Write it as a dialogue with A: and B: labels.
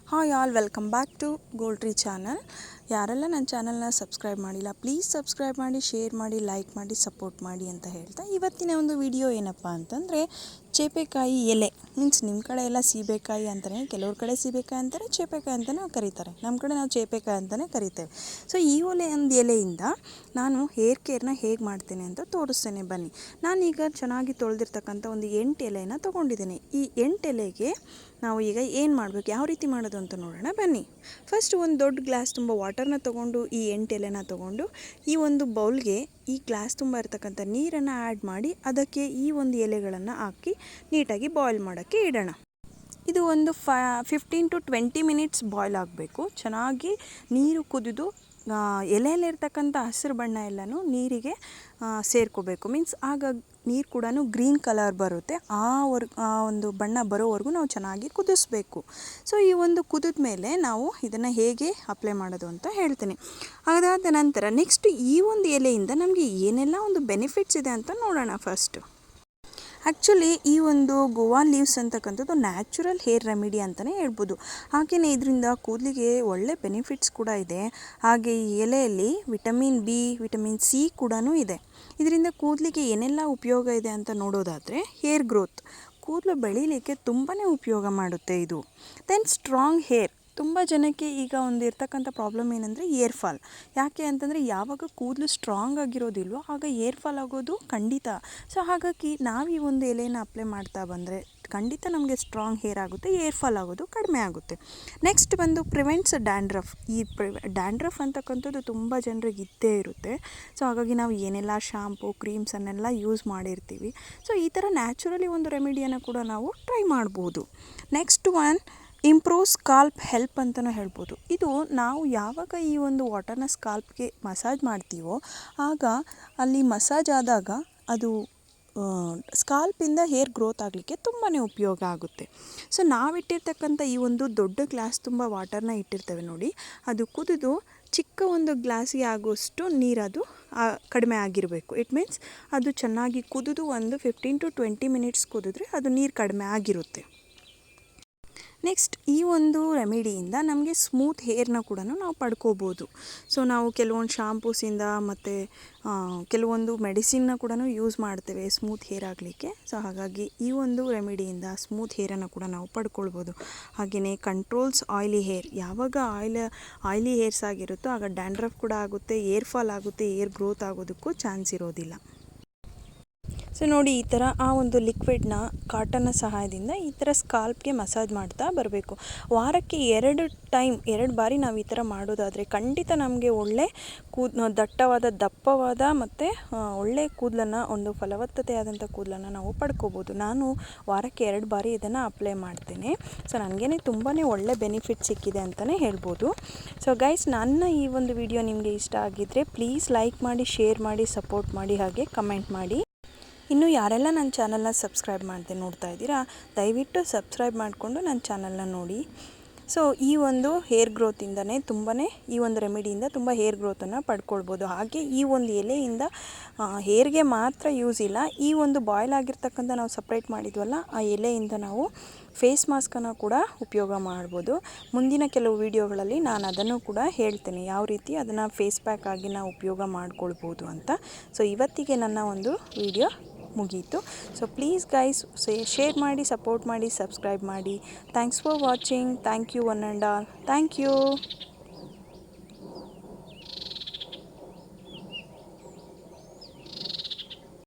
A: Hi all, welcome back to gold tree channel. ಯಾರೆಲ್ಲ ನನ್ನ ಚಾನಲ್ನ ಸಬ್ಸ್ಕ್ರೈಬ್ ಮಾಡಿಲ್ಲ, ಪ್ಲೀಸ್ ಸಬ್ಸ್ಕ್ರೈಬ್ ಮಾಡಿ, ಶೇರ್ ಮಾಡಿ, ಲೈಕ್ ಮಾಡಿ, ಸಪೋರ್ಟ್ ಮಾಡಿ ಅಂತ ಹೇಳ್ತಾ ಇವತ್ತಿನ ಒಂದು ವಿಡಿಯೋ ಏನಪ್ಪ ಅಂತಂದರೆ ಚೇಪೆಕಾಯಿ ಎಲೆ. ಮೀನ್ಸ್ ನಿಮ್ಮ ಕಡೆ ಎಲ್ಲ ಸೀಬೆಕಾಯಿ ಅಂತಲೇ, ಕೆಲವ್ರ ಕಡೆ ಸೀಬೆಕಾಯಿ ಅಂತಾರೆ, ಚೇಪೆಕಾಯಿ ಅಂತಲೇ ಕರೀತಾರೆ. ನಮ್ಮ ಕಡೆ ನಾವು ಚೇಪೆಕಾಯಿ ಅಂತಲೇ ಕರಿತೇವೆ. ಸೊ ಈ ಒಂದು ಎಲೆಯಿಂದ ನಾನು ಹೇರ್ ಕೇರ್ನ ಹೇಗೆ ಮಾಡ್ತೇನೆ ಅಂತ ತೋರಿಸ್ತೇನೆ ಬನ್ನಿ. ನಾನೀಗ ಚೆನ್ನಾಗಿ ತೊಳೆದಿರ್ತಕ್ಕಂಥ ಒಂದು 8 ಎಲೆನ ತೊಗೊಂಡಿದ್ದೇನೆ. ಈ 8 ಎಲೆಗೆ ನಾವು ಈಗ ಏನು ಮಾಡಬೇಕು, ಯಾವ ರೀತಿ ಮಾಡೋದು ಅಂತ ನೋಡೋಣ ಬನ್ನಿ. ಫಸ್ಟ್ ಒಂದು ದೊಡ್ಡ ಗ್ಲಾಸ್ ತುಂಬ ವಾಟರ್ನ ತೊಗೊಂಡು ಈ 8 ಎಲೆನ ತೊಗೊಂಡು ಈ ಒಂದು ಬೌಲ್ಗೆ ಈ ಗ್ಲಾಸ್ ತುಂಬ ಇರ್ತಕ್ಕಂಥ ನೀರನ್ನು ಆ್ಯಡ್ ಮಾಡಿ ಅದಕ್ಕೆ ಈ ಒಂದು ಎಲೆಗಳನ್ನು ಹಾಕಿ ನೀಟಾಗಿ ಬಾಯ್ಲ್ ಮಾಡೋಕ್ಕೆ ಇಡೋಣ. ಇದು ಒಂದು 15 to 20 ಮಿನಿಟ್ಸ್ ಬಾಯ್ಲ್ ಆಗಬೇಕು. ಚೆನ್ನಾಗಿ ನೀರು ಕುದಿದು ಎಲೆಯಲ್ಲಿರ್ತಕ್ಕಂಥ ಹಸಿರು ಬಣ್ಣ ಎಲ್ಲನೂ ನೀರಿಗೆ ಸೇರ್ಕೋಬೇಕು. ಮೀನ್ಸ್ ಆಗ ನೀರು ಕೂಡ ಗ್ರೀನ್ ಕಲರ್ ಬರುತ್ತೆ. ಆ ಒಂದು ಬಣ್ಣ ಬರೋವರೆಗೂ ನಾವು ಚೆನ್ನಾಗಿ ಕುದಿಸ್ಬೇಕು. ಸೊ ಈ ಒಂದು ಕುದಿದ ಮೇಲೆ ನಾವು ಇದನ್ನು ಹೇಗೆ ಅಪ್ಲೈ ಮಾಡೋದು ಅಂತ ಹೇಳ್ತೀನಿ. ಅದಾದ ನಂತರ ನೆಕ್ಸ್ಟ್ ಈ ಒಂದು ಎಲೆಯಿಂದ ನಮಗೆ ಏನೆಲ್ಲ ಒಂದು ಬೆನಿಫಿಟ್ಸ್ ಇದೆ ಅಂತ ನೋಡೋಣ. ಫಸ್ಟು ಆ್ಯಕ್ಚುಲಿ ಈ ಒಂದು ಗೋವಾ ಲೀವ್ಸ್ ಅಂತಕ್ಕಂಥದ್ದು ನ್ಯಾಚುರಲ್ ಹೇರ್ ರೆಮಿಡಿ ಅಂತಲೇ ಹೇಳ್ಬೋದು. ಹಾಗೆಯೇ ಇದರಿಂದ ಕೂದಲಿಗೆ ಒಳ್ಳೆ ಬೆನಿಫಿಟ್ಸ್ ಕೂಡ ಇದೆ. ಹಾಗೆ ಈ ಎಲೆಯಲ್ಲಿ ವಿಟಮಿನ್ ಬಿ, ವಿಟಮಿನ್ ಸಿ ಕೂಡ ಇದೆ. ಇದರಿಂದ ಕೂದಲಿಗೆ ಏನೆಲ್ಲ ಉಪಯೋಗ ಇದೆ ಅಂತ ನೋಡೋದಾದರೆ, ಹೇರ್ ಗ್ರೋತ್, ಕೂದಲು ಬೆಳೀಲಿಕ್ಕೆ ತುಂಬಾ ಉಪಯೋಗ ಮಾಡುತ್ತೆ ಇದು. Then strong hair. ತುಂಬ ಜನಕ್ಕೆ ಈಗ ಒಂದು ಇರ್ತಕ್ಕಂಥ ಪ್ರಾಬ್ಲಮ್ ಏನಂದರೆ ಏರ್ ಫಾಲ್. ಯಾಕೆ ಅಂತಂದರೆ ಯಾವಾಗ ಕೂದಲು ಸ್ಟ್ರಾಂಗ್ ಆಗಿರೋದಿಲ್ವೋ ಆಗ ಏರ್ ಫಾಲ್ ಆಗೋದು ಖಂಡಿತ. ಸೊ ಹಾಗಾಗಿ ನಾವು ಈ ಒಂದು ಎಲೆನ ಅಪ್ಲೈ ಮಾಡ್ತಾ ಬಂದರೆ ಖಂಡಿತ ನಮಗೆ ಸ್ಟ್ರಾಂಗ್ ಹೇರ್ ಆಗುತ್ತೆ, ಏರ್ ಫಾಲ್ ಆಗೋದು ಕಡಿಮೆ ಆಗುತ್ತೆ. ನೆಕ್ಸ್ಟ್ ಬಂದು ಪ್ರಿವೆಂಟ್ಸ್ ಡ್ಯಾಂಡ್ರಫ್. ಈ ಡ್ಯಾಂಡ್ರಫ್ ಅಂತಕ್ಕಂಥದ್ದು ತುಂಬ ಜನರಿಗೆ ಇದ್ದೇ ಇರುತ್ತೆ. ಸೊ ಹಾಗಾಗಿ ನಾವು ಏನೆಲ್ಲ ಶಾಂಪು, ಕ್ರೀಮ್ಸನ್ನೆಲ್ಲ ಯೂಸ್ ಮಾಡಿರ್ತೀವಿ. ಸೊ ಈ ಥರ ನ್ಯಾಚುರಲಿ ಒಂದು ರೆಮಿಡಿಯನ್ನು ಕೂಡ ನಾವು ಟ್ರೈ ಮಾಡ್ಬೋದು. Next one improve scalp help ಅಂತಲೂ ಹೇಳ್ಬೋದು. ಇದು ನಾವು ಯಾವಾಗ ಈ ಒಂದು ವಾಟರ್ನ ಸ್ಕಾಲ್ಪ್ಗೆ ಮಸಾಜ್ ಮಾಡ್ತೀವೋ ಆಗ ಅಲ್ಲಿ ಮಸಾಜ್ ಆದಾಗ ಅದು ಸ್ಕಾಲ್ಪಿಂದ ಹೇರ್ ಗ್ರೋತ್ ಆಗಲಿಕ್ಕೆ ತುಂಬಾ ಉಪಯೋಗ ಆಗುತ್ತೆ. ಸೊ ನಾವಿಟ್ಟಿರ್ತಕ್ಕಂಥ ಈ ಒಂದು ದೊಡ್ಡ ಗ್ಲಾಸ್ ತುಂಬ ವಾಟರ್ನ ಇಟ್ಟಿರ್ತೇವೆ ನೋಡಿ, ಅದು ಕುದಿದು ಚಿಕ್ಕ ಒಂದು ಗ್ಲಾಸಿಗೆ ಆಗುವಷ್ಟು ನೀರದು ಕಡಿಮೆ ಆಗಿರಬೇಕು. ಇಟ್ ಮೀನ್ಸ್ ಅದು ಚೆನ್ನಾಗಿ ಕುದಿದು ಒಂದು 15 to 20 ಮಿನಿಟ್ಸ್ ಕುದಿದ್ರೆ ಅದು ನೀರು ಕಡಿಮೆ ಆಗಿರುತ್ತೆ. ನೆಕ್ಸ್ಟ್ ಈ ಒಂದು ರೆಮಿಡಿಯಿಂದ ನಮಗೆ ಸ್ಮೂತ್ ಹೇರ್ನ ಕೂಡ ನಾವು ಪಡ್ಕೋಬೋದು. ಸೊ ನಾವು ಕೆಲವೊಂದು ಶಾಂಪೂಸಿಂದ ಮತ್ತು ಕೆಲವೊಂದು ಮೆಡಿಸಿನ್ನ ಕೂಡ ಯೂಸ್ ಮಾಡ್ತೇವೆ ಸ್ಮೂತ್ ಹೇರ್ ಆಗಲಿಕ್ಕೆ. ಸೊ ಹಾಗಾಗಿ ಈ ಒಂದು ರೆಮಿಡಿಯಿಂದ ಸ್ಮೂತ್ ಹೇರನ್ನು ಕೂಡ ನಾವು ಪಡ್ಕೊಳ್ಬೋದು. ಹಾಗೆಯೇ ಕಂಟ್ರೋಲ್ಸ್ ಆಯ್ಲಿ ಹೇರ್. ಯಾವಾಗ ಆಯ್ಲಿ ಹೇರ್ಸ್ ಆಗಿರುತ್ತೋ ಆಗ ಡ್ಯಾಂಡ್ರಫ್ ಕೂಡ ಆಗುತ್ತೆ, ಏರ್ ಫಾಲ್ ಆಗುತ್ತೆ, ಏರ್ ಗ್ರೋತ್ ಆಗೋದಕ್ಕೂ ಚಾನ್ಸ್ ಇರೋದಿಲ್ಲ. ಸೊ ನೋಡಿ, ಈ ಥರ ಆ ಒಂದು ಲಿಕ್ವಿಡ್ನ ಕಾಟನ್ನ ಸಹಾಯದಿಂದ ಈ ಥರ ಸ್ಕಾಲ್ಪ್ಗೆ ಮಸಾಜ್ ಮಾಡ್ತಾ ಬರಬೇಕು. ವಾರಕ್ಕೆ 2 ಬಾರಿ ನಾವು ಈ ಥರ ಮಾಡೋದಾದರೆ ಖಂಡಿತ ನಮಗೆ ಒಳ್ಳೆ ದಪ್ಪವಾದ ಮತ್ತು ಒಳ್ಳೆ ಕೂದಲನ್ನು, ಒಂದು ಫಲವತ್ತತೆಯಾದಂಥ ಕೂದಲನ್ನು ನಾವು ಪಡ್ಕೋಬೋದು. ನಾನು ವಾರಕ್ಕೆ 2 ಬಾರಿ ಇದನ್ನು ಅಪ್ಲೈ ಮಾಡ್ತೇನೆ. ಸೊ ನನಗೇ ತುಂಬಾ ಒಳ್ಳೆ ಬೆನಿಫಿಟ್ ಸಿಕ್ಕಿದೆ ಅಂತಲೇ ಹೇಳ್ಬೋದು. ಸೊ ಗೈಸ್, ನನ್ನ ಈ ಒಂದು ವಿಡಿಯೋ ನಿಮಗೆ ಇಷ್ಟ ಆಗಿದ್ದರೆ ಪ್ಲೀಸ್ ಲೈಕ್ ಮಾಡಿ, ಶೇರ್ ಮಾಡಿ, ಸಪೋರ್ಟ್ ಮಾಡಿ, ಹಾಗೆ ಕಮೆಂಟ್ ಮಾಡಿ. ಇನ್ನು ಯಾರೆಲ್ಲ ನನ್ನ ಚಾನಲ್ನ ಸಬ್ಸ್ಕ್ರೈಬ್ ಮಾಡದೆ ನೋಡ್ತಾ ಇದ್ದೀರಾ, ದಯವಿಟ್ಟು ಸಬ್ಸ್ಕ್ರೈಬ್ ಮಾಡಿಕೊಂಡು ನನ್ನ ಚಾನಲ್ನ ನೋಡಿ. ಸೊ ಈ ಒಂದು ಹೇರ್ ಗ್ರೋತಿಂದನೇ ಈ ಒಂದು ರೆಮಿಡಿಯಿಂದ ತುಂಬ ಹೇರ್ ಗ್ರೋತನ್ನು ಪಡ್ಕೊಳ್ಬೋದು. ಹಾಗೆ ಈ ಒಂದು ಎಲೆಯಿಂದ ಹೇರ್ಗೆ ಮಾತ್ರ ಯೂಸ್ ಇಲ್ಲ, ಈ ಒಂದು ಬಾಯ್ಲ್ ಆಗಿರ್ತಕ್ಕಂಥ ನಾವು ಸಪ್ರೇಟ್ ಮಾಡಿದ್ವಲ್ಲ ಆ ಎಲೆಯಿಂದ ನಾವು ಫೇಸ್ ಮಾಸ್ಕನ್ನು ಕೂಡ ಉಪಯೋಗ ಮಾಡ್ಬೋದು. ಮುಂದಿನ ಕೆಲವು ವಿಡಿಯೋಗಳಲ್ಲಿ ನಾನು ಅದನ್ನು ಕೂಡ ಹೇಳ್ತೇನೆ, ಯಾವ ರೀತಿ ಅದನ್ನು ಫೇಸ್ ಪ್ಯಾಕ್ ಆಗಿ ನಾವು ಉಪಯೋಗ ಮಾಡ್ಕೊಳ್ಬೋದು ಅಂತ. ಸೊ ಇವತ್ತಿಗೆ ನನ್ನ ಒಂದು ವಿಡಿಯೋ ಮುಗೀತು. ಸೊ ಪ್ಲೀಸ್ ಗೈಸ್, ಶೇರ್ ಮಾಡಿ, ಸಪೋರ್ಟ್ ಮಾಡಿ, ಸಬ್ಸ್ಕ್ರೈಬ್ ಮಾಡಿ. Thanks for watching. Thank you one and all. Thank you.